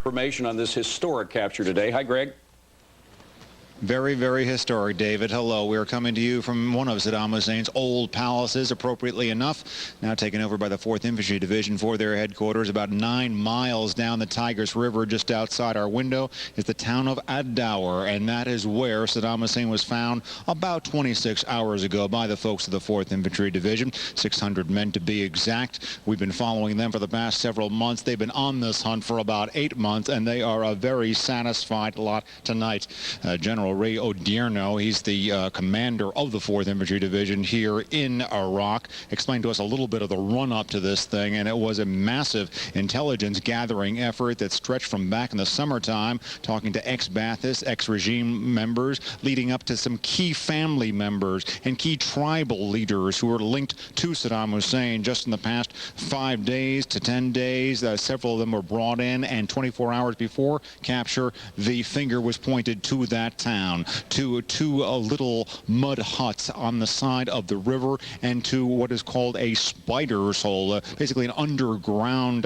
Information on this historic capture today. Hi, Greg. Very, very historic, David. Hello. We are coming to you from one of Saddam Hussein's old palaces, appropriately enough, now taken over by the 4th Infantry Division for their headquarters. About 9 miles down the Tigris River, just outside our window, is the town of Ad-Dawer, and that is where Saddam Hussein was found about 26 hours ago by the folks of the 4th Infantry Division, 600 men to be exact. We've been following them for the past several months. They've been on this hunt for about 8 months, and they are a very satisfied lot tonight. General Ray Odierno, he's the commander of the 4th Infantry Division here in Iraq, explained to us a little bit of the run-up to this thing, and it was a massive intelligence gathering effort that stretched from back in the summertime, talking to ex-Baathists, ex-regime members, leading up to some key family members and key tribal leaders who were linked to Saddam Hussein. Just in the past 5 days to 10 days, several of them were brought in, and 24 hours before capture, the finger was pointed to that town, to two little mud huts on the side of the river, and to what is called a spider's hole, basically an underground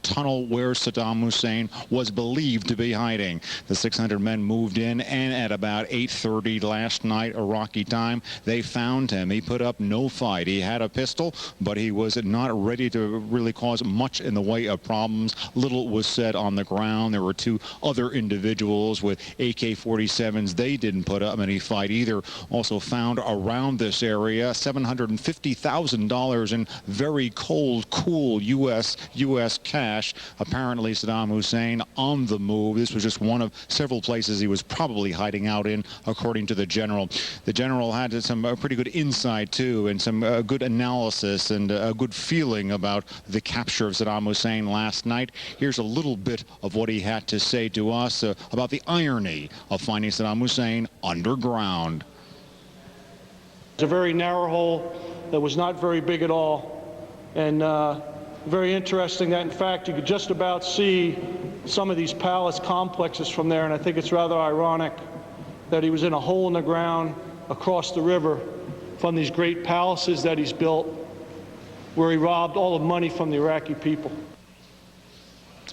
tunnel where Saddam Hussein was believed to be hiding. The 600 men moved in, and at about 8:30 last night, Iraqi time, they found him. He put up no fight. He had a pistol, but he was not ready to really cause much in the way of problems. Little was said on the ground. There were 2 other individuals with AK-47s. They didn't put up any fight either. Also found around this area $750,000 in very cold, cool U.S. cash. Apparently Saddam Hussein on the move. This was just one of several places he was probably hiding out in, according to the general. The general had some pretty good insight too, and some good analysis and a good feeling about the capture of Saddam Hussein last night. Here's a little bit of what he had to say to us about the irony of finding Saddam Hussein underground. It's a very narrow hole that was not very big at all, and very interesting that, in fact, you could just about see some of these palace complexes from there, and I think it's rather ironic that he was in a hole in the ground across the river from these great palaces that he's built, where he robbed all the money from the Iraqi people.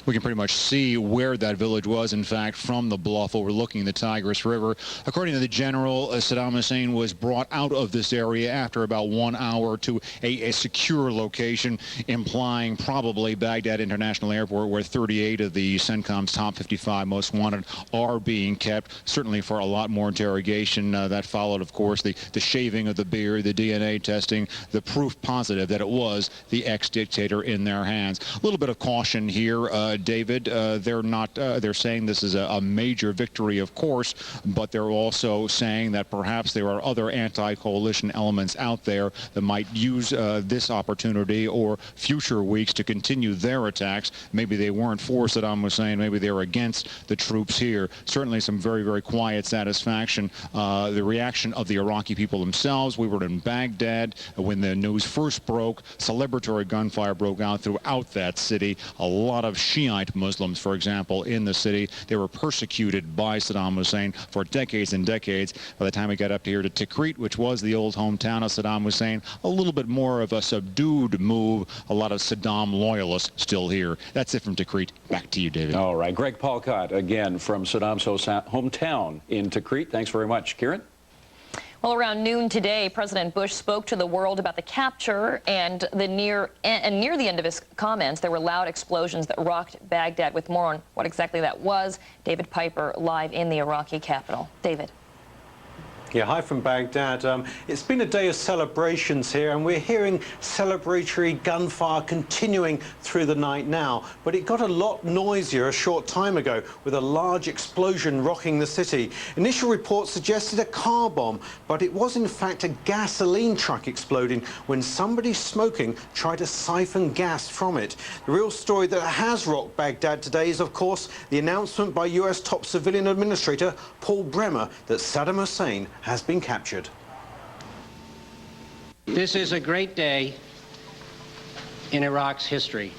We can pretty much see where that village was, in fact, from the bluff overlooking the Tigris River. According to the general, Saddam Hussein was brought out of this area after about 1 hour to a secure location, implying probably Baghdad International Airport, where 38 of the CENTCOM's top 55 most wanted are being kept, certainly for a lot more interrogation. That followed, of course, the shaving of the beard, the DNA testing, the proof positive that it was the ex-dictator in their hands. A little bit of caution here, David. They're saying this is a major victory, of course, but they're also saying that perhaps there are other anti-coalition elements out there that might use this opportunity or future weeks to continue their attacks. Maybe they weren't for Saddam Hussein, maybe they're against the troops here. Certainly some very, very quiet satisfaction. The reaction of the Iraqi people themselves. We were in Baghdad when the news first broke. Celebratory gunfire broke out throughout that city. A lot of Shiite Muslims, for example, in the city. They were persecuted by Saddam Hussein for decades and decades. By the time we got up to here to Tikrit, which was the old hometown of Saddam Hussein, a little bit more of a subdued move. A lot of Saddam loyalists still here. That's it from Tikrit. Back to you, David. All right. Greg Paulcott, again, from Saddam's hometown in Tikrit. Thanks very much. Kieran? Well, around noon today, President Bush spoke to the world about the capture, and near the end of his comments, there were loud explosions that rocked Baghdad. With more on what exactly that was, David Piper live in the Iraqi capital. David. Yeah, hi from Baghdad. It's been a day of celebrations here, and we're hearing celebratory gunfire continuing through the night now. But it got a lot noisier a short time ago, with a large explosion rocking the city. Initial reports suggested a car bomb, but it was in fact a gasoline truck exploding when somebody smoking tried to siphon gas from it. The real story that has rocked Baghdad today is, of course, the announcement by US top civilian administrator Paul Bremer that Saddam Hussein has been captured. This is a great day in Iraq's history.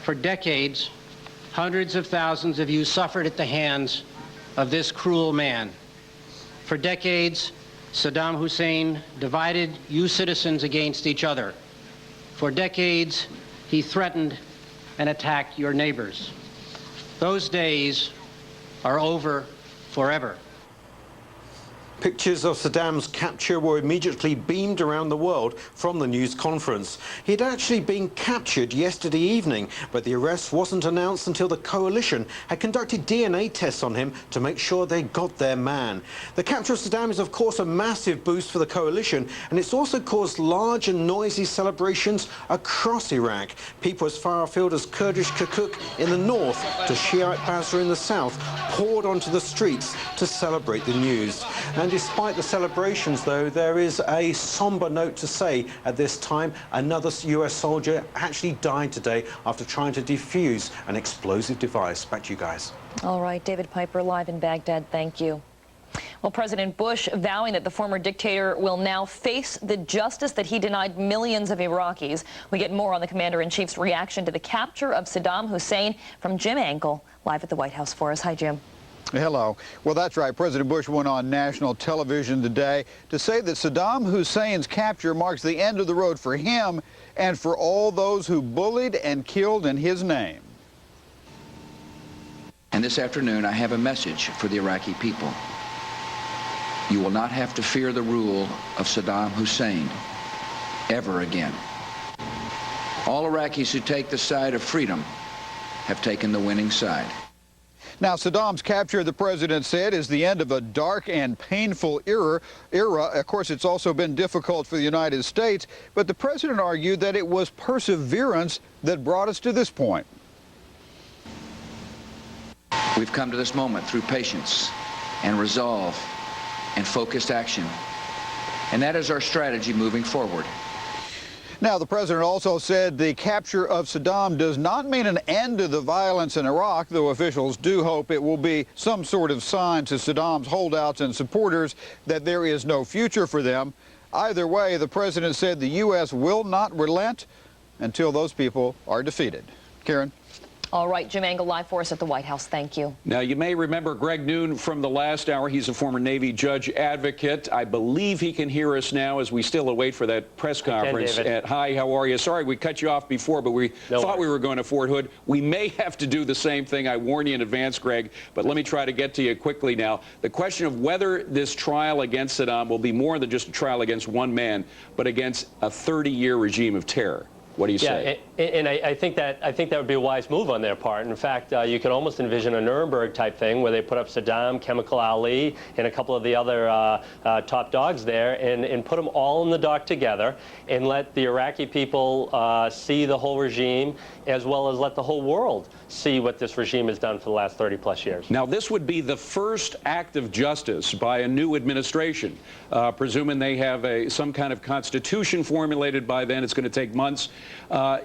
For decades, hundreds of thousands of you suffered at the hands of this cruel man. For decades, Saddam Hussein divided you citizens against each other. For decades, he threatened and attacked your neighbors. Those days are over forever. Pictures of Saddam's capture were immediately beamed around the world from the news conference. He'd actually been captured yesterday evening, but the arrest wasn't announced until the coalition had conducted DNA tests on him to make sure they got their man. The capture of Saddam is, of course, a massive boost for the coalition, and it's also caused large and noisy celebrations across Iraq. People as far afield as Kurdish Kirkuk in the north to Shiite Basra in the south poured onto the streets to celebrate the news. And despite the celebrations, though, there is a somber note to say at this time. Another US soldier actually died today after trying to defuse an explosive device. Back to you guys. All right, David Piper, live in Baghdad. Thank you. Well, President Bush vowing that the former dictator will now face the justice that he denied millions of Iraqis. We get more on the Commander-in-Chief's reaction to the capture of Saddam Hussein from Jim Angle, live at the White House for us. Hi, Jim. Hello. Well, that's right. President Bush went on national television today to say that Saddam Hussein's capture marks the end of the road for him and for all those who bullied and killed in his name. And this afternoon, I have a message for the Iraqi people. You will not have to fear the rule of Saddam Hussein ever again. All Iraqis who take the side of freedom have taken the winning side. Now, Saddam's capture, the president said, is the end of a dark and painful era. Of course, it's also been difficult for the United States, but the president argued that it was perseverance that brought us to this point. We've come to this moment through patience and resolve and focused action. And that is our strategy moving forward. Now, the president also said the capture of Saddam does not mean an end to the violence in Iraq, though officials do hope it will be some sort of sign to Saddam's holdouts and supporters that there is no future for them. Either way, the president said the U.S. will not relent until those people are defeated. Karen? All right, Jim Angle live for us at the White House. Thank you. Now, you may remember Greg Noon from the last hour. He's a former Navy judge advocate. I believe he can hear us now as we still await for that press conference. Hi, how are you? Sorry, we cut you off before, but we thought we were going to Fort Hood. We may have to do the same thing. I warn you in advance, Greg, but let me try to get to you quickly now. The question of whether this trial against Saddam will be more than just a trial against one man, but against a 30-year regime of terror. What do you say? And I think that would be a wise move on their part. In fact, you could almost envision a Nuremberg type thing where they put up Saddam, Chemical Ali, and a couple of the other top dogs there, and put them all in the dock together, and let the Iraqi people see the whole regime, as well as let the whole world see what this regime has done for the last 30-plus years. Now, this would be the first act of justice by a new administration, presuming they have some kind of constitution formulated by then. It's going to take months.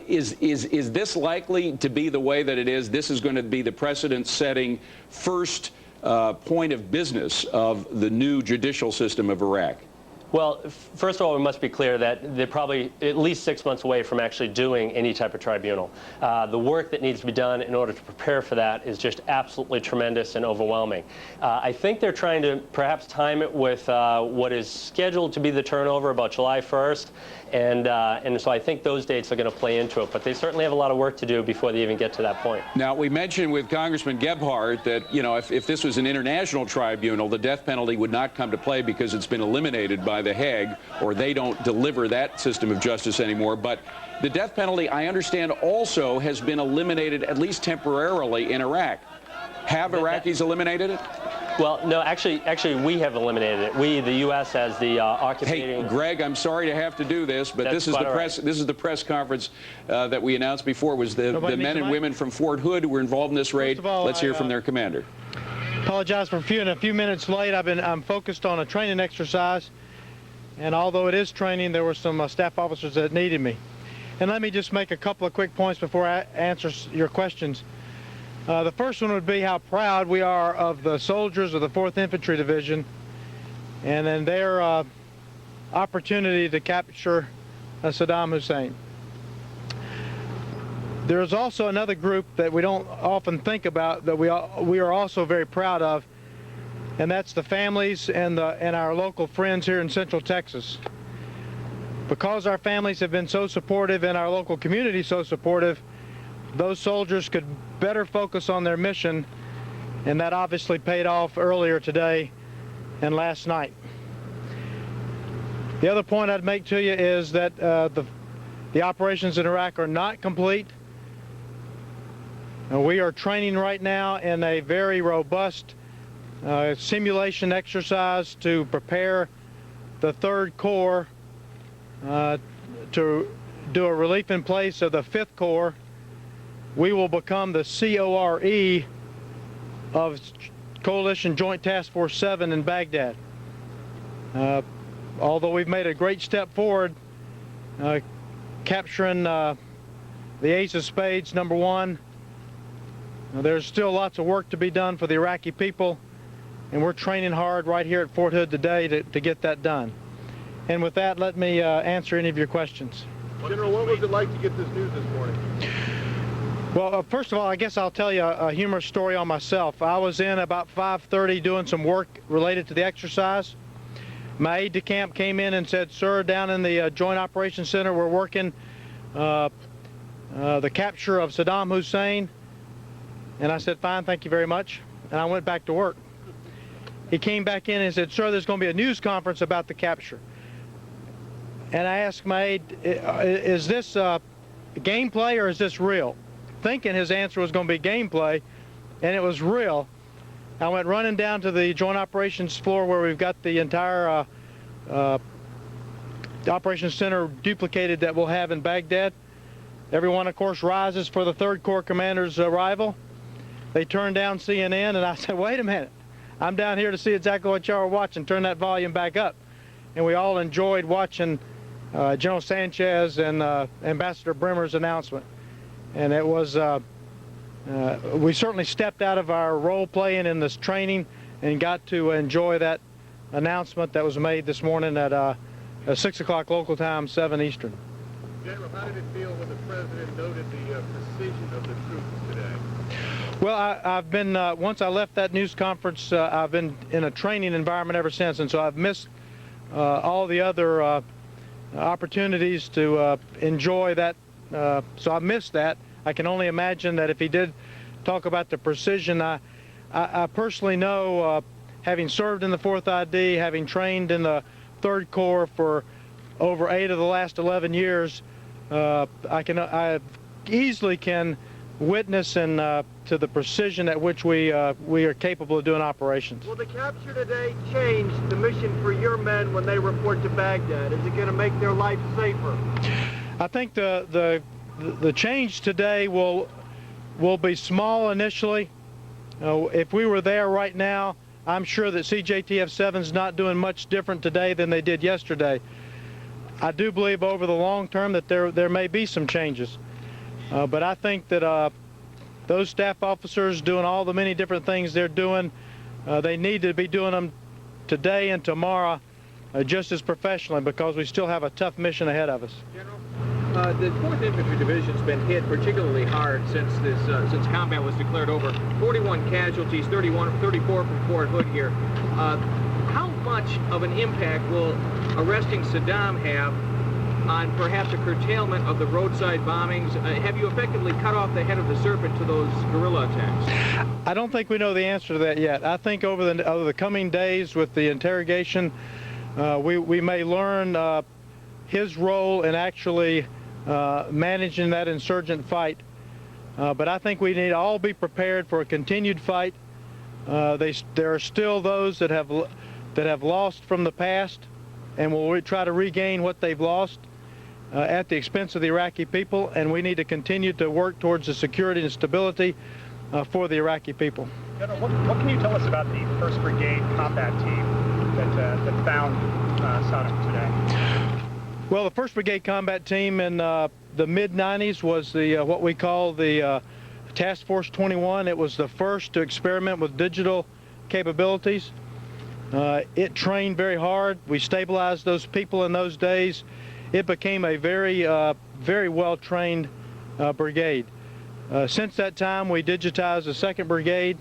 Is this likely to be the way that it is? This is going to be the precedent-setting first point of business of the new judicial system of Iraq? Well, first of all, we must be clear that they're probably at least 6 months away from actually doing any type of tribunal. The work that needs to be done in order to prepare for that is just absolutely tremendous and overwhelming. I think they're trying to perhaps time it with what is scheduled to be the turnover about July 1st. And so I think those dates are going to play into it. But they certainly have a lot of work to do before they even get to that point. Now, we mentioned with Congressman Gebhardt that, you know, if this was an international tribunal, the death penalty would not come to play because it's been eliminated by the Hague, or they don't deliver that system of justice anymore. But the death penalty, I understand, also has been eliminated, at least temporarily, in Iraq. Have Iraqis eliminated it? Well, no, actually, we have eliminated it. We, the U.S., as the occupating. Hey, Greg, I'm sorry to have to do this, but this is the press. This is the press conference that we announced before. Was the men and women from Fort Hood who were involved in this raid? Let's hear from their commander. Apologize for being a few minutes late. I'm focused on a training exercise, and although it is training, there were some staff officers that needed me. And let me just make a couple of quick points before I answer your questions. The first one would be how proud we are of the soldiers of the 4th Infantry Division and then their opportunity to capture Saddam Hussein. There's also another group that we don't often think about that we are also very proud of, and that's the families and our local friends here in Central Texas. Because our families have been so supportive and our local community so supportive, those soldiers could better focus on their mission, and that obviously paid off earlier today and last night. The other point I'd make to you is that the operations in Iraq are not complete. We are training right now in a very robust simulation exercise to prepare the 3rd Corps to do a relief in place of the 5th Corps. We will become the CORE of Coalition Joint Task Force 7 in Baghdad. Although we've made a great step forward capturing the Ace of Spades, #1, there's still lots of work to be done for the Iraqi people, and we're training hard right here at Fort Hood today to get that done. And with that, let me answer any of your questions. General, what was it like to get this news this morning? Well, first of all, I guess I'll tell you a humorous story on myself. I was in about 5:30 doing some work related to the exercise. My aide-de-camp came in and said, "Sir, down in the Joint Operations Center, we're working the capture of Saddam Hussein." And I said, "Fine, thank you very much." And I went back to work. He came back in and said, "Sir, there's going to be a news conference about the capture." And I asked my aide, "Is this gameplay or is this real?" Thinking his answer was going to be gameplay, and it was real. I went running down to the Joint Operations floor where we've got the entire Operations Center duplicated that we'll have in Baghdad. Everyone, of course, rises for the 3rd Corps commander's arrival. They turned down CNN, and I said, "Wait a minute. I'm down here to see exactly what y'all are watching. Turn that volume back up." And we all enjoyed watching General Sanchez and Ambassador Bremer's announcement. And it was, we certainly stepped out of our role playing in this training and got to enjoy that announcement that was made this morning at 6 o'clock local time, 7 Eastern. General, how did it feel when the President noted the precision of the troops today? Well, I've been, once I left that news conference, I've been in a training environment ever since, and so I've missed all the other opportunities to enjoy that. So I missed that. I can only imagine that if he did talk about the precision, I personally know, having served in the 4th ID, having trained in the 3rd Corps for over 8 of the last 11 years, I easily can witness and to the precision at which we are capable of doing operations. Will the capture today change the mission for your men when they report to Baghdad? Is it going to make their life safer? I think the change today will be small initially. If we were there right now, I'm sure that CJTF-7 is not doing much different today than they did yesterday. I do believe over the long term that there may be some changes. But I think that those staff officers doing all the many different things they're doing, they need to be doing them today and tomorrow just as professionally, because we still have a tough mission ahead of us. General, the 4th Infantry Division's been hit particularly hard since combat was declared over. 41 casualties, 34 from Fort Hood here. How much of an impact will arresting Saddam have on perhaps a curtailment of the roadside bombings? Have you effectively cut off the head of the serpent to those guerrilla attacks? I don't think we know the answer to that yet. I think over the coming days with the interrogation, we may learn his role in actually managing that insurgent fight. But I think we need to all be prepared for a continued fight. There are still those that have lost from the past, and will try to regain what they've lost at the expense of the Iraqi people, and we need to continue to work towards the security and stability for the Iraqi people. General, what can you tell us about the 1st Brigade combat team that found Saddam today? Well, the 1st Brigade combat team in the mid-90s was what we call the Task Force 21. It was the first to experiment with digital capabilities. It trained very hard. We stabilized those people in those days. It became a very well-trained brigade. Since that time, we digitized the 2nd Brigade,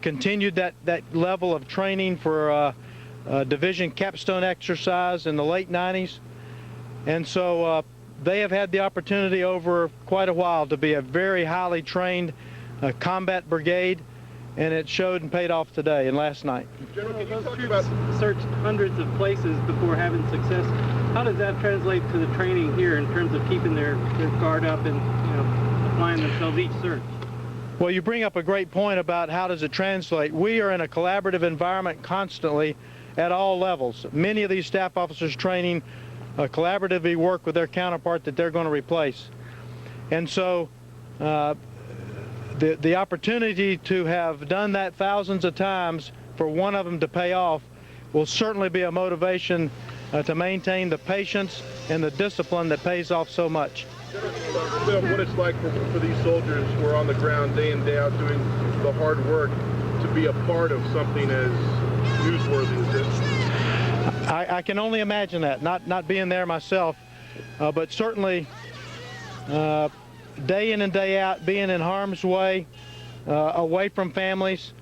continued that level of training for division capstone exercise in the late 90s. And so they have had the opportunity over quite a while to be a very highly trained combat brigade, and it showed and paid off today and last night. General, can you talk about searched hundreds of places before having success? How does that translate to the training here in terms of keeping their guard up and applying themselves each search? Well, you bring up a great point about how does it translate. We are in a collaborative environment constantly at all levels. Many of these staff officers training collaboratively work with their counterpart that they're going to replace. And so the opportunity to have done that thousands of times for one of them to pay off will certainly be a motivation to maintain the patience and the discipline that pays off so much. What it's like for these soldiers who are on the ground day in, day out doing the hard work to be a part of something as newsworthy as this? I can only imagine that, not being there myself, but certainly day in and day out being in harm's way, away from families,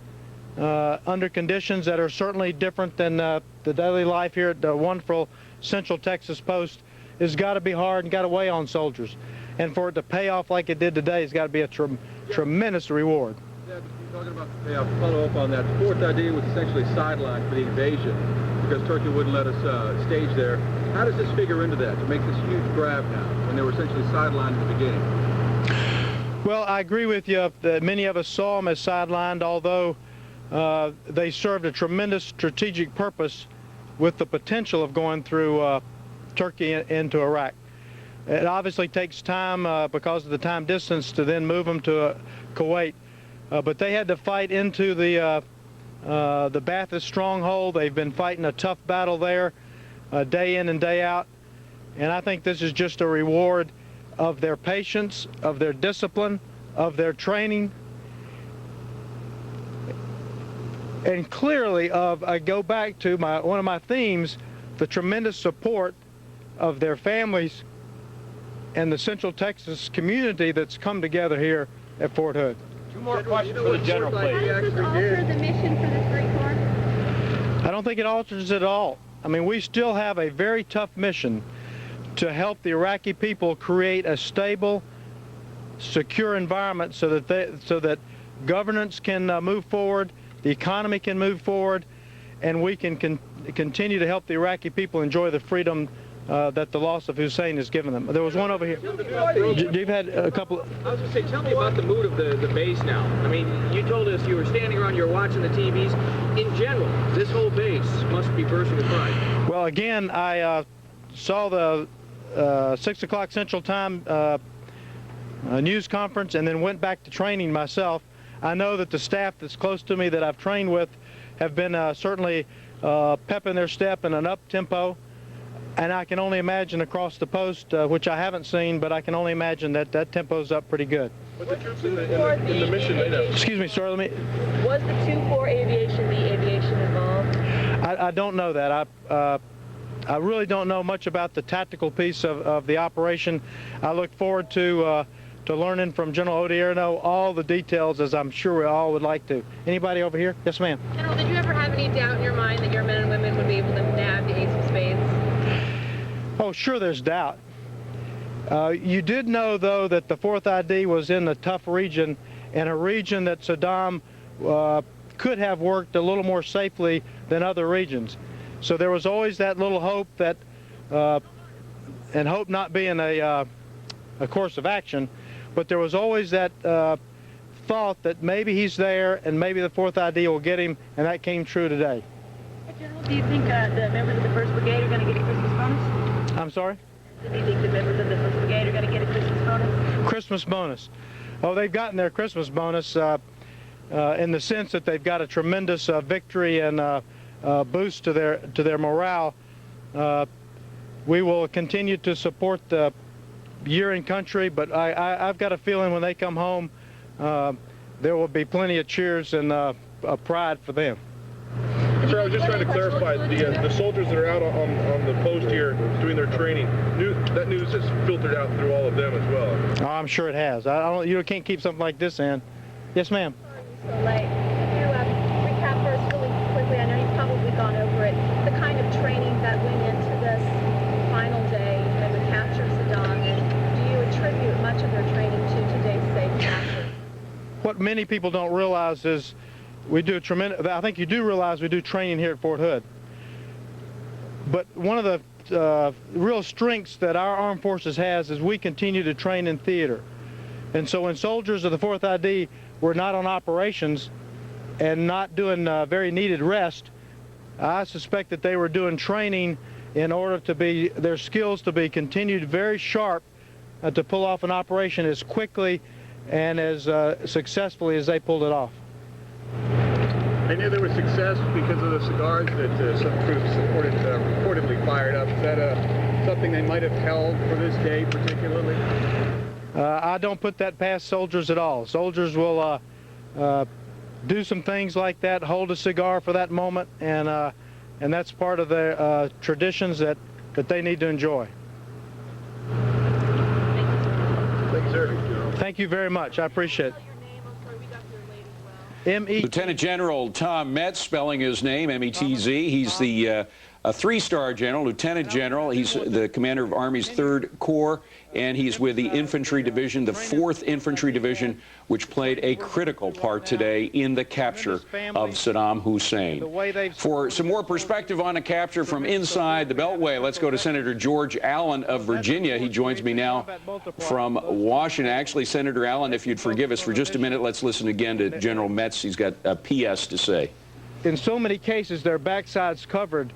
under conditions that are certainly different than the daily life here at the wonderful Central Texas Post has got to be hard and got to weigh on soldiers. And for it to pay off like it did today has got to be a tremendous reward. Yeah, you're talking about the payoff. Follow up on that. The fourth idea was essentially sidelined for the invasion because Turkey wouldn't let us stage there. How does this figure into that, to make this huge grab now when they were essentially sidelined at the beginning? Well, I agree with you that many of us saw them as sidelined, although they served a tremendous strategic purpose with the potential of going through Turkey into Iraq. It obviously takes time because of the time distance to then move them to Kuwait, but they had to fight into the Ba'athist stronghold. They've been fighting a tough battle there day in and day out, and I think this is just a reward of their patience, of their discipline, of their training, and clearly I go back to one of my themes, the tremendous support of their families and the Central Texas community that's come together here at Fort Hood. Two more questions for the General, please. How does this alter the mission for this Marine Corps? I don't think it alters it at all. I mean, we still have a very tough mission to help the Iraqi people create a stable, secure environment so that governance can move forward, the economy can move forward, and we can continue to help the Iraqi people enjoy the freedom that the loss of Hussein has given them. There was one over here. You've had a couple of... I was going to say, tell me about the mood of the base now. I mean, you told us you were standing around, you were watching the TVs. In general, this whole base must be bursting with pride. Well, again, I saw the 6 o'clock Central Time news conference and then went back to training myself. I know that the staff that's close to me that I've trained with have been certainly pepping their step in an up-tempo. And I can only imagine across the post, which I haven't seen, but I can only imagine that tempo's up pretty good. But the troops in the mission, Excuse me, sir, Was the 2-4 aviation the aviation involved? I don't know that. I really don't know much about the tactical piece of the operation. I look forward to learning from General Odierno all the details, as I'm sure we all would like to. Anybody over here? Yes, ma'am. General, did you ever have any doubt in your mind that your men and women would be able to nab the Ace of Spades? Oh, sure, there's doubt. You did know, though, that the 4th ID was in a tough region, and a region that Saddam could have worked a little more safely than other regions. So there was always that little hope that, and hope not being a course of action, but there was always that thought that maybe he's there and maybe the 4th ID will get him, and that came true today. General, do you think the members of the 1st Brigade are going to get a Christmas bonus? I'm sorry? Do you think the members of the 1st Brigade are going to get a Christmas bonus? Christmas bonus. Oh, they've gotten their Christmas bonus in the sense that they've got a tremendous victory and boost to their morale. We will continue to support the year in country, but I've got a feeling when they come home, there will be plenty of cheers and pride for them. Sir, I was just trying to clarify, the soldiers that are out on the post here doing their training, that news has filtered out through all of them as well. Oh, I'm sure it has. You can't keep something like this in. Yes, ma'am. So late. Can you recap for us really quickly? I know you've probably gone over it. The kind of training that went into this final day that would capture Saddam what many people don't realize is we do a tremendous, I think you do realize we do training here at Fort Hood. But one of the real strengths that our armed forces has is we continue to train in theater. And so when soldiers of the 4th ID were not on operations and not doing very needed rest, I suspect that they were doing training in order to be, their skills to be continued very sharp to pull off an operation as quickly and as successfully as they pulled it off. I knew there was success because of the cigars that some troops reportedly fired up. Is that something they might have held for this day particularly? I don't put that past soldiers at all. Soldiers will do some things like that, hold a cigar for that moment, and that's part of the traditions that they need to enjoy. Thank you, sir. Thank you very much. I appreciate it. Lieutenant General Tom Metz, spelling his name, M-E-T-Z. He's the a 3-star general, lieutenant general. He's the commander of Army's 3rd Corps, and he's with the Infantry Division, the 4th Infantry Division, which played a critical part today in the capture of Saddam Hussein. For some more perspective on the capture from inside the Beltway, let's go to Senator George Allen of Virginia. He joins me now from Washington. Actually, Senator Allen, if you'd forgive us for just a minute, let's listen again to General Metz. He's got a PS to say. In so many cases, their backsides covered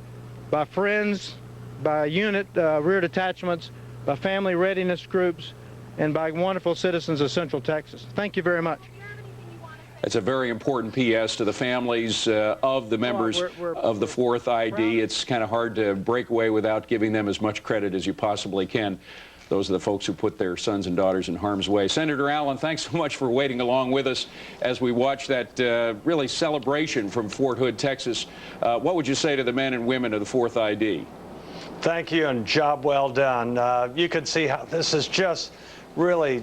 by friends, by unit rear detachments, by family readiness groups, and by wonderful citizens of Central Texas. Thank you very much. It's a very important PS to the families of the members of the 4th ID. It's kind of hard to break away without giving them as much credit as you possibly can. Those are the folks who put their sons and daughters in harm's way. Senator Allen, thanks so much for waiting along with us as we watch that really celebration from Fort Hood, Texas. What would you say to the men and women of the 4th ID? Thank you, and job well done. You can see how this is just really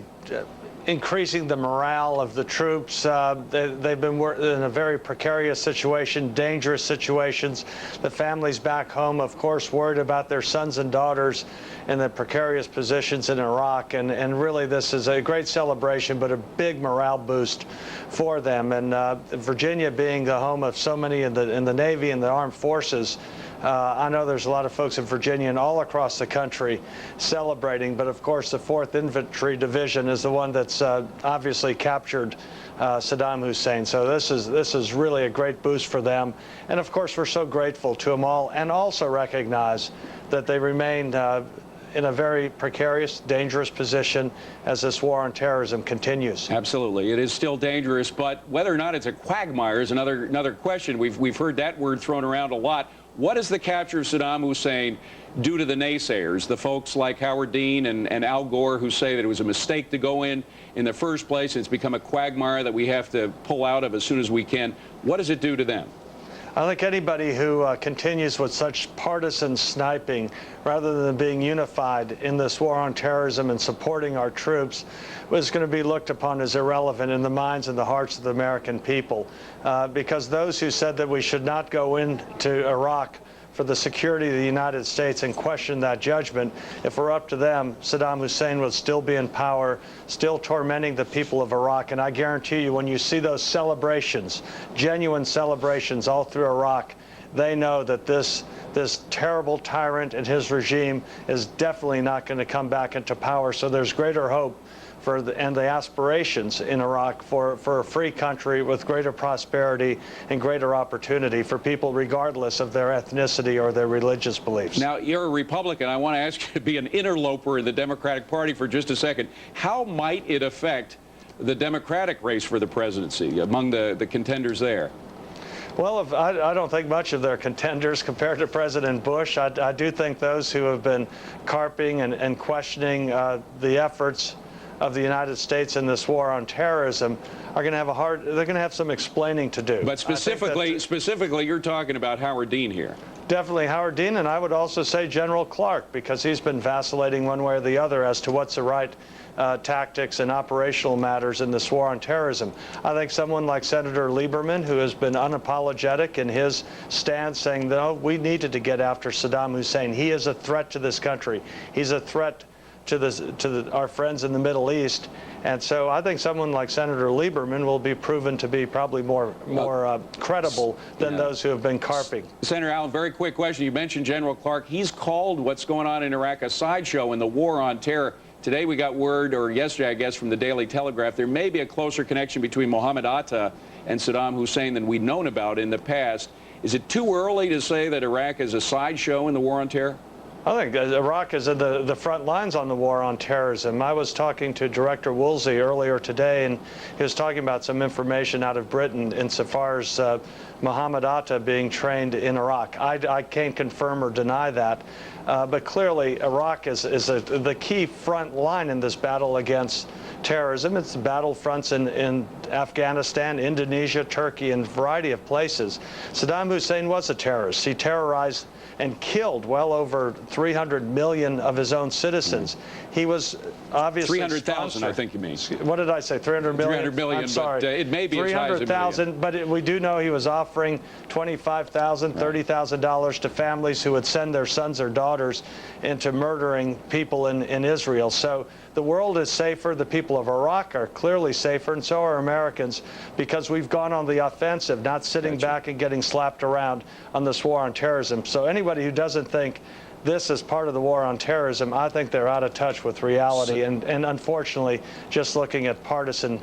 increasing the morale of the troops. They've been in a very precarious situation, dangerous situations. The families back home, of course, worried about their sons and daughters in the precarious positions in Iraq. And really, this is a great celebration, but a big morale boost for them. And Virginia being the home of so many in the Navy and the armed forces, I know there's a lot of folks in Virginia and all across the country celebrating, but of course the 4th Infantry Division is the one that's obviously captured Saddam Hussein. So this is really a great boost for them. And of course we're so grateful to them all, and also recognize that they remain in a very precarious, dangerous position as this war on terrorism continues. Absolutely. It is still dangerous, but whether or not it's a quagmire is another question. We've heard that word thrown around a lot. What does the capture of Saddam Hussein do to the naysayers, the folks like Howard Dean and Al Gore who say that it was a mistake to go in the first place, and it's become a quagmire that we have to pull out of as soon as we can? What does it do to them? I think anybody who continues with such partisan sniping rather than being unified in this war on terrorism and supporting our troops is going to be looked upon as irrelevant in the minds and the hearts of the American people. Because those who said that we should not go into Iraq for the security of the United States and question that judgment, if we're up to them, Saddam Hussein would still be in power, still tormenting the people of Iraq. And I guarantee you, when you see those celebrations, genuine celebrations all through Iraq, they know that this terrible tyrant and his regime is definitely not going to come back into power. So there's greater hope and the aspirations in Iraq for a free country with greater prosperity and greater opportunity for people regardless of their ethnicity or their religious beliefs. Now, you're a Republican. I want to ask you to be an interloper in the Democratic Party for just a second. How might it affect the Democratic race for the presidency among the contenders there? Well, I don't think much of their contenders compared to President Bush. I do think those who have been carping and questioning the efforts of the United States in this war on terrorism are going to have they're going to have some explaining to do. But specifically, you're talking about Howard Dean here. Definitely Howard Dean, and I would also say General Clark, because he's been vacillating one way or the other as to what's the right tactics and operational matters in this war on terrorism. I think someone like Senator Lieberman, who has been unapologetic in his stance, saying, no, we needed to get after Saddam Hussein. He is a threat to this country. He's a threat to our friends in the Middle East. And so I think someone like Senator Lieberman will be proven to be probably more credible than those who have been carping. Senator Allen, very quick question. You mentioned General Clark. He's called what's going on in Iraq a sideshow in the war on terror. Today we got word, or yesterday I guess, from the Daily Telegraph, there may be a closer connection between Mohammed Atta and Saddam Hussein than we'd known about in the past. Is it too early to say that Iraq is a sideshow in the war on terror? I think Iraq is at the front lines on the war on terrorism. I was talking to Director Woolsey earlier today, and he was talking about some information out of Britain insofar as Mohammed Atta being trained in Iraq. I can't confirm or deny that, but clearly Iraq is the key front line in this battle against terrorism. It's battlefronts in Afghanistan, Indonesia, Turkey, and a variety of places. Saddam Hussein was a terrorist. He terrorized and killed well over 300 million of his own citizens. He was obviously 300,000, I think you mean. What did I say? 300 million? 300 million, I'm sorry. but it may be as high as a million. 300,000, but we do know he was offering $25,000, $30,000 to families who would send their sons or daughters into murdering people in Israel. So the world is safer. The people of Iraq are clearly safer, and so are Americans, because we've gone on the offensive, not sitting back and getting slapped around on this war on terrorism. So anybody who doesn't think this is part of the war on terrorism, I think they're out of touch with reality and unfortunately just looking at partisan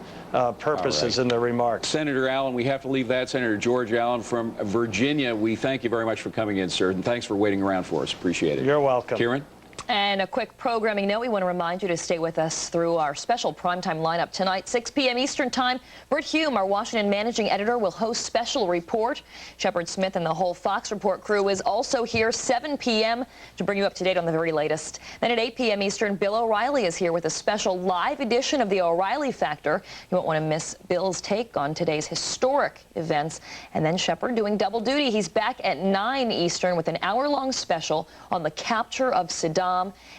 purposes in their remarks. Senator Allen, we have to leave that. Senator George Allen from Virginia, we thank you very much for coming in, sir, and thanks for waiting around for us. Appreciate it. You're welcome. Kieran? And a quick programming note, we want to remind you to stay with us through our special primetime lineup tonight, 6 p.m. Eastern Time. Britt Hume, our Washington managing editor, will host Special Report. Shepard Smith and the whole Fox Report crew is also here 7 p.m. to bring you up to date on the very latest. Then at 8 p.m. Eastern, Bill O'Reilly is here with a special live edition of the O'Reilly Factor. You won't want to miss Bill's take on today's historic events. And then Shepard doing double duty. He's back at 9 Eastern with an hour-long special on the capture of Saddam.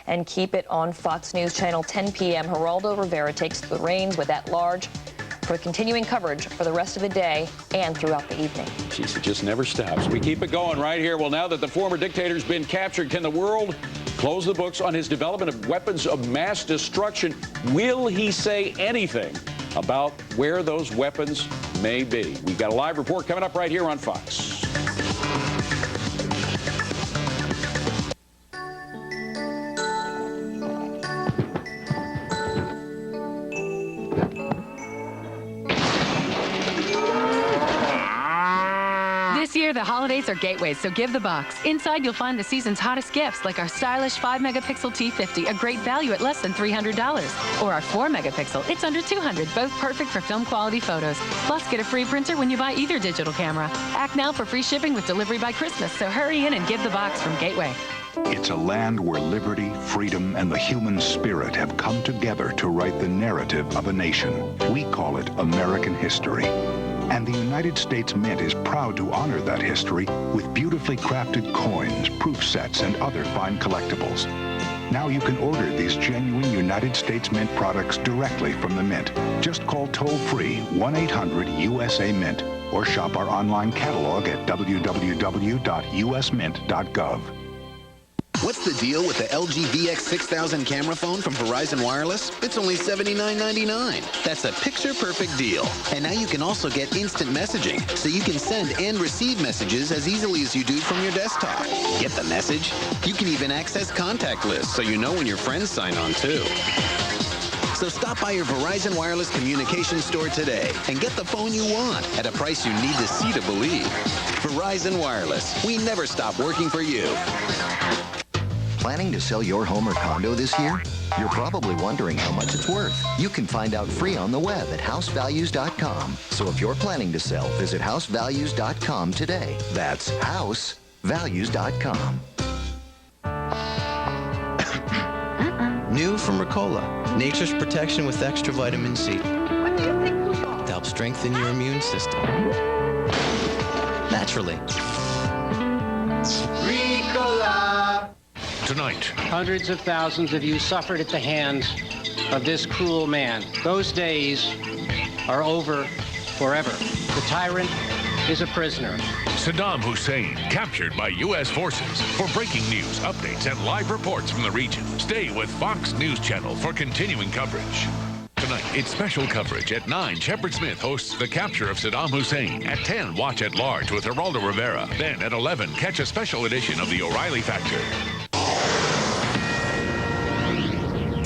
And keep it on Fox News Channel 10 p.m. Geraldo Rivera takes the reins with At Large for continuing coverage for the rest of the day and throughout the evening. Jeez, it just never stops. We keep it going right here. Well, now that the former dictator's been captured, can the world close the books on his development of weapons of mass destruction? Will he say anything about where those weapons may be? We've got a live report coming up right here on Fox. This year, the holidays are gateways, so give the box. Inside, you'll find the season's hottest gifts, like our stylish 5-megapixel T50, a great value at less than $300. Or our 4-megapixel, it's under $200, both perfect for film quality photos. Plus, get a free printer when you buy either digital camera. Act now for free shipping with delivery by Christmas, so hurry in and give the box from Gateway. It's a land where liberty, freedom, and the human spirit have come together to write the narrative of a nation. We call it American history. And the United States Mint is proud to honor that history with beautifully crafted coins, proof sets, and other fine collectibles. Now you can order these genuine United States Mint products directly from the Mint. Just call toll-free 1-800-USA-MINT or shop our online catalog at www.usmint.gov. What's the deal with the LG VX6000 camera phone from Verizon Wireless? It's only $79.99. That's a picture-perfect deal. And now you can also get instant messaging, so you can send and receive messages as easily as you do from your desktop. Get the message? You can even access contact lists, so you know when your friends sign on, too. So stop by your Verizon Wireless communications store today and get the phone you want at a price you need to see to believe. Verizon Wireless. We never stop working for you. Planning to sell your home or condo this year? You're probably wondering how much it's worth. You can find out free on the web at housevalues.com. So if you're planning to sell, visit housevalues.com today. That's housevalues.com. New from Ricola, nature's protection with extra vitamin C. To help strengthen your immune system. Naturally. Ricola! Tonight. Hundreds of thousands of you suffered at the hands of this cruel man. Those days are over forever. The tyrant is a prisoner. Saddam Hussein captured by U.S. forces. For breaking news, updates, and live reports from the region, stay with Fox News Channel for continuing coverage. Tonight, it's special coverage. At 9, Shepard Smith hosts The Capture of Saddam Hussein. At 10, Watch at Large with Geraldo Rivera. Then at 11, catch a special edition of The O'Reilly Factor.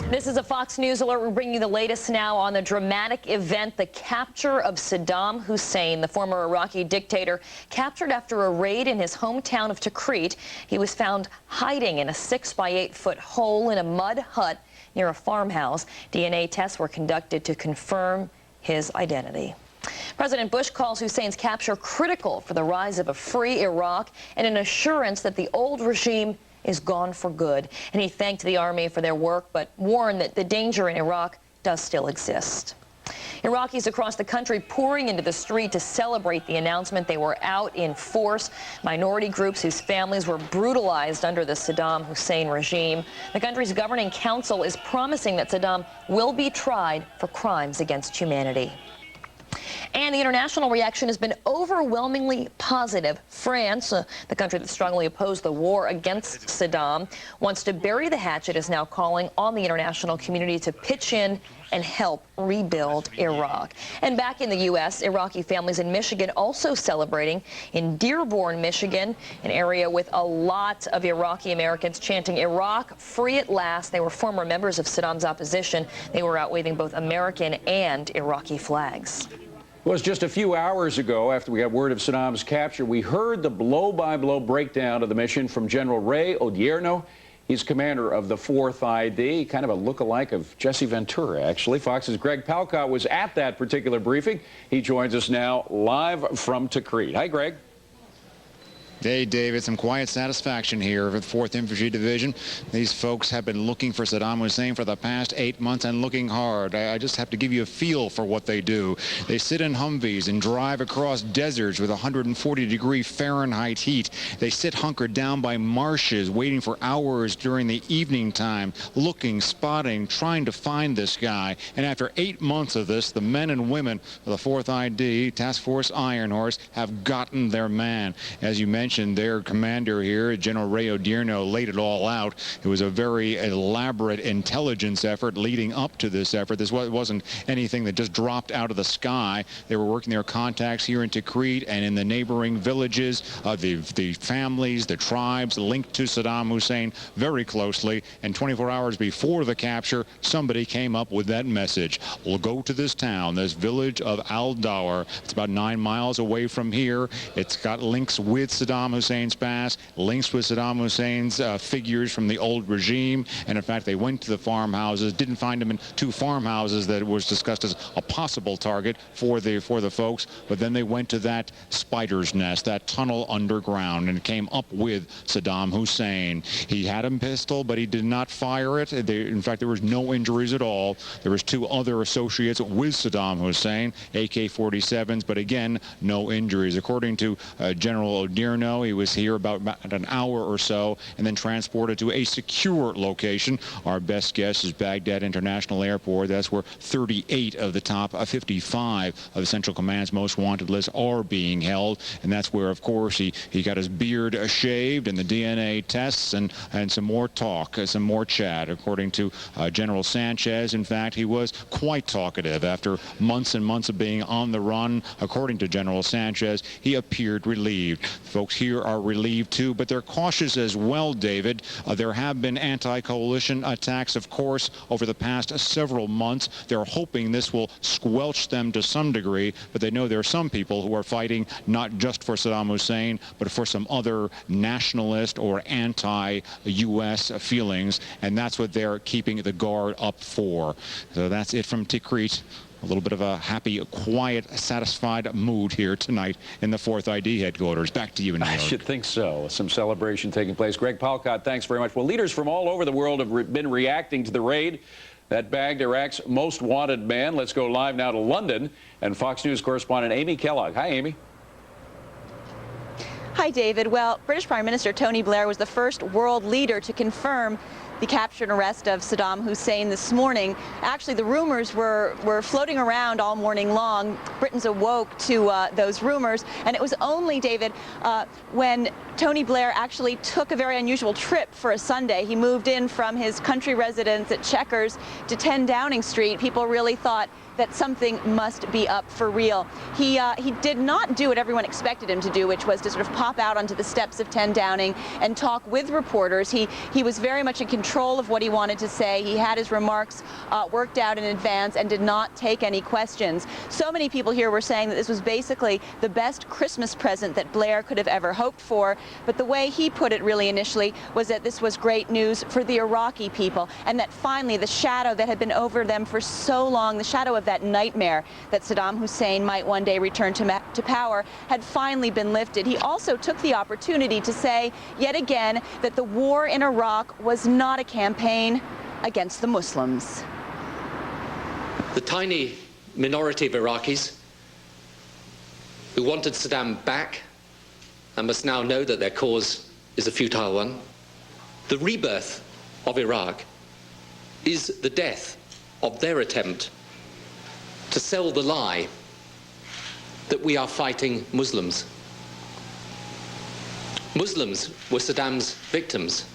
This is a Fox News alert. We're bringing you the latest now on the dramatic event, the capture of Saddam Hussein, the former Iraqi dictator, captured after a raid in his hometown of Tikrit. He was found hiding in a 6 by 8 foot hole in a mud hut near a farmhouse. DNA tests were conducted to confirm his identity. President Bush calls Hussein's capture critical for the rise of a free Iraq and an assurance that the old regime is gone for good. And he thanked the Army for their work, but warned that the danger in Iraq does still exist. Iraqis across the country pouring into the street to celebrate the announcement. They were out in force. Minority groups whose families were brutalized under the Saddam Hussein regime. The country's governing council is promising that Saddam will be tried for crimes against humanity. And the international reaction has been overwhelmingly positive. France, the country that strongly opposed the war against Saddam, wants to bury the hatchet, is now calling on the international community to pitch in and help rebuild Iraq. And back in the U.S., Iraqi families in Michigan also celebrating. In Dearborn, Michigan, an area with a lot of Iraqi Americans chanting, "Iraq, free at last." They were former members of Saddam's opposition. They were out waving both American and Iraqi flags. It was just a few hours ago, after we got word of Saddam's capture, we heard the blow-by-blow breakdown of the mission from General Ray Odierno. He's commander of the 4th ID, kind of a look-alike of Jesse Ventura, actually. Fox's Greg Palcott was at that particular briefing. He joins us now live from Tikrit. Hi, Greg. Hey, David, some quiet satisfaction here for the 4th Infantry Division. These folks have been looking for Saddam Hussein for the past 8 months and looking hard. I just have to give you a feel for what they do. They sit in Humvees and drive across deserts with 140-degree Fahrenheit heat. They sit hunkered down by marshes, waiting for hours during the evening time, looking, spotting, trying to find this guy. And after 8 months of this, the men and women of the 4th ID, Task Force Iron Horse, have gotten their man. As you mentioned, their commander here, General Ray Odierno, laid it all out. It was a very elaborate intelligence effort leading up to this effort. This wasn't anything that just dropped out of the sky. They were working their contacts here in Tikrit and in the neighboring villages, the families, the tribes linked to Saddam Hussein very closely. And 24 hours before the capture, somebody came up with that message. We'll go to this town, this village of Al-Dawar. It's about 9 miles away from here. It's got links with Saddam Hussein's past, links with Saddam Hussein's figures from the old regime. And in fact, they went to the farmhouses, didn't find them in 2 farmhouses that was discussed as a possible target for the folks. But then they went to that spider's nest, that tunnel underground, and came up with Saddam Hussein. He had a pistol, but he did not fire it. In fact, there was no injuries at all. There was 2 other associates with Saddam Hussein, AK-47s, but again, no injuries. According to General Odierno, he was here about an hour or so and then transported to a secure location. Our best guess is Baghdad International Airport. That's where 38 of the top 55 of the Central Command's most wanted list are being held. And that's where, of course, he got his beard shaved and the DNA tests and some more talk, some more chat. According to General Sanchez, in fact, he was quite talkative. After months and months of being on the run, according to General Sanchez, he appeared relieved. Folks here are relieved too, but they're cautious as well, David. There have been anti-coalition attacks, of course, over the past several months. They're hoping this will squelch them to some degree, but they know there are some people who are fighting not just for Saddam Hussein, but for some other nationalist or anti-U.S. feelings, and that's what they're keeping the guard up for. So that's it from Tikrit. A little bit of a happy, quiet, satisfied mood here tonight in the 4th ID headquarters. Back to you in New York. I should think so. Some celebration taking place. Greg Palcott, thanks very much. Well, leaders from all over the world have been reacting to the raid that bagged Iraq's most wanted man. Let's go live now to London and Fox News correspondent Amy Kellogg. Hi, Amy. Hi, David. Well, British Prime Minister Tony Blair was the first world leader to confirm the capture and arrest of Saddam Hussein this morning. Actually, the rumors were floating around all morning long. Britons awoke to those rumors, and it was only, David, when Tony Blair actually took a very unusual trip for a Sunday. He moved in from his country residence at Chequers to 10 Downing Street. People really thought that something must be up for real. He did not do what everyone expected him to do, which was to sort of pop out onto the steps of 10 Downing and talk with reporters. He was very much in control of what he wanted to say. He had his remarks worked out in advance and did not take any questions. So many people here were saying that this was basically the best Christmas present that Blair could have ever hoped for. But the way he put it really initially was that this was great news for the Iraqi people, and that finally the shadow that had been over them for so long, the shadow of that nightmare that Saddam Hussein might one day return to power, had finally been lifted. He also took the opportunity to say yet again that the war in Iraq was not a campaign against the Muslims. The tiny minority of Iraqis who wanted Saddam back and must now know that their cause is a futile one. The rebirth of Iraq is the death of their attempt to sell the lie that we are fighting Muslims. Muslims were Saddam's victims.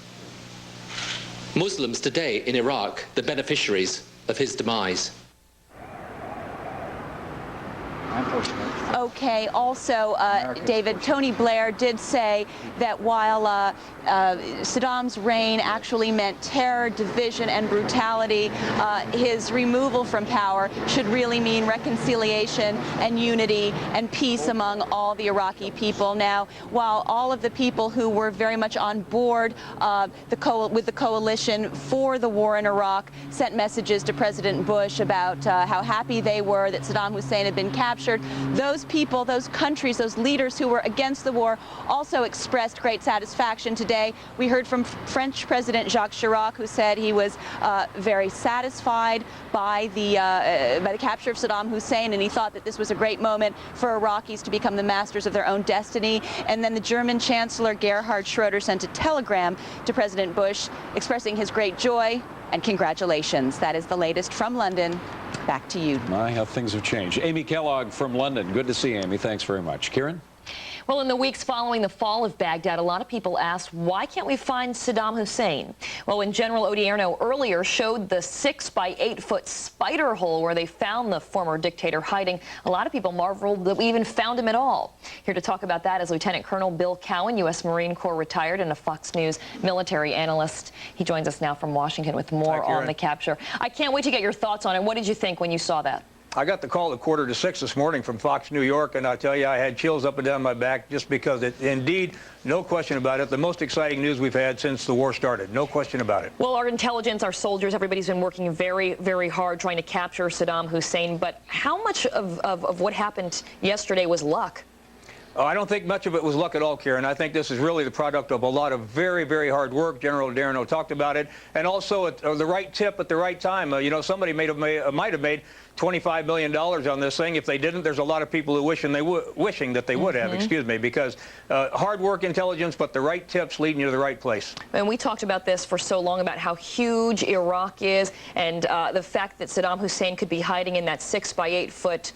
Muslims today in Iraq, the beneficiaries of his demise. Okay, also, David, Tony Blair did say that while Saddam's reign actually meant terror, division, and brutality, his removal from power should really mean reconciliation and unity and peace among all the Iraqi people. Now, while all of the people who were very much on board with the coalition for the war in Iraq sent messages to President Bush about how happy they were that Saddam Hussein had been captured, those people, those countries, those leaders who were against the war also expressed great satisfaction today. We heard from French President Jacques Chirac, who said he was very satisfied by the capture of Saddam Hussein, and he thought that this was a great moment for Iraqis to become the masters of their own destiny. And then the German Chancellor Gerhard Schroeder sent a telegram to President Bush expressing his great joy and congratulations. That is the latest from London. Back to you. My, how things have changed. Amy Kellogg from London. Good to see you, Amy. Thanks very much. Kieran? Well, in the weeks following the fall of Baghdad, a lot of people asked, why can't we find Saddam Hussein? Well, when General Odierno earlier showed the 6 by 8 foot spider hole where they found the former dictator hiding, a lot of people marveled that we even found him at all. Here to talk about that is Lieutenant Colonel Bill Cowan, U.S. Marine Corps retired and a Fox News military analyst. He joins us now from Washington with more on the capture. I can't wait to get your thoughts on it. What did you think when you saw that? I got the call at 5:45 this morning from Fox New York, and I tell you, I had chills up and down my back just because it, indeed, no question about it, the most exciting news we've had since the war started. No question about it. Well, our intelligence, our soldiers, everybody's been working very, very hard trying to capture Saddam Hussein. But how much of what happened yesterday was luck? Oh, I don't think much of it was luck at all, Kieran. I think this is really the product of a lot of very, very hard work. General Odierno talked about it. And also at the right tip at the right time. You know, somebody might have made $25 million on this thing. If they didn't, there's a lot of people who wishing that they would have, excuse me, because hard work, intelligence, but the right tips leading you to the right place. And we talked about this for so long, about how huge Iraq is, and the fact that Saddam Hussein could be hiding in that 6 by 8 foot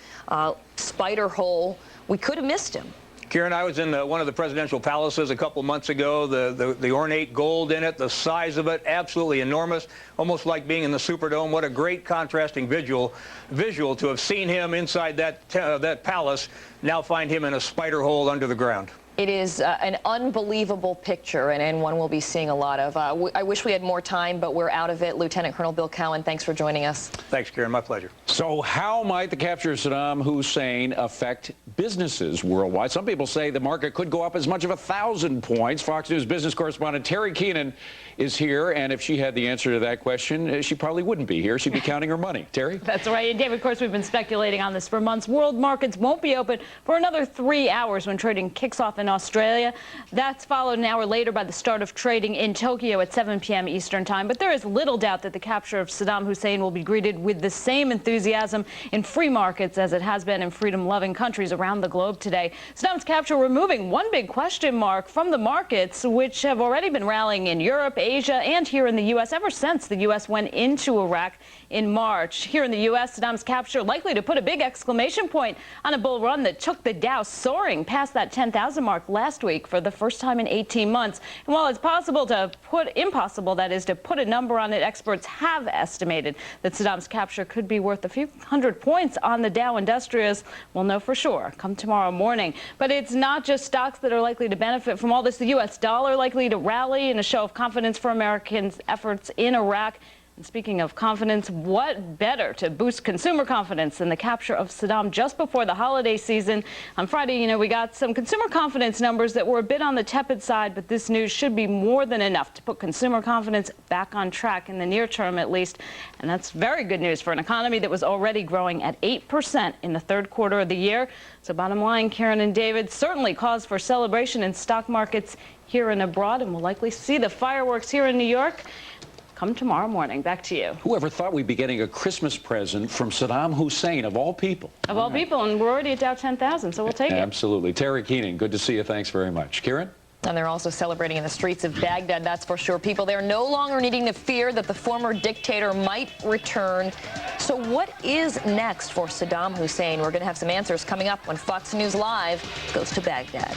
spider hole. We could have missed him. Kieran, I was in one of the presidential palaces a couple months ago. The ornate gold in it, the size of it, absolutely enormous, almost like being in the Superdome. What a great contrasting visual to have seen him inside that palace, now find him in a spider hole under the ground. It is an unbelievable picture, and one we'll be seeing a lot of. I wish we had more time, but we're out of it. Lieutenant Colonel Bill Cowan, thanks for joining us. Thanks, Kieran. My pleasure. So how might the capture of Saddam Hussein affect businesses worldwide? Some people say the market could go up as much of 1,000 points. Fox News business correspondent Terry Keenan is here, and if she had the answer to that question, she probably wouldn't be here. She'd be counting her money. Terry? That's right. And David, of course, we've been speculating on this for months. World markets won't be open for another 3 hours when trading kicks off in in Australia. That's followed an hour later by the start of trading in Tokyo at 7 p.m. Eastern Time. But there is little doubt that the capture of Saddam Hussein will be greeted with the same enthusiasm in free markets as it has been in freedom-loving countries around the globe today. Saddam's capture removing one big question mark from the markets, which have already been rallying in Europe, Asia, and here in the U.S. ever since the U.S. went into Iraq in March. Here in the U.S., Saddam's capture likely to put a big exclamation point on a bull run that took the Dow soaring past that 10,000 mark last week for the first time in 18 months. And while it's impossible, that is, to put a number on it, experts have estimated that Saddam's capture could be worth a few hundred points on the Dow Industrials. We'll know for sure come tomorrow morning. But it's not just stocks that are likely to benefit from all this. The U.S. dollar likely to rally in a show of confidence for Americans' efforts in Iraq. And speaking of confidence, what better to boost consumer confidence than the capture of Saddam just before the holiday season? On Friday, we got some consumer confidence numbers that were a bit on the tepid side, but this news should be more than enough to put consumer confidence back on track in the near term, at least. And that's very good news for an economy that was already growing at 8% in the third quarter of the year. So bottom line, Karen and David, certainly cause for celebration in stock markets here and abroad, and we'll likely see the fireworks here in New York come tomorrow morning. Back to you. Whoever thought we'd be getting a Christmas present from Saddam Hussein, of all people? Of all people, and we're already at Dow 10,000, so we'll take it. Absolutely. Terry Keenan, good to see you. Thanks very much. Kieran? And they're also celebrating in the streets of Baghdad, that's for sure. People there no longer needing to fear that the former dictator might return. So what is next for Saddam Hussein? We're going to have some answers coming up when Fox News Live goes to Baghdad.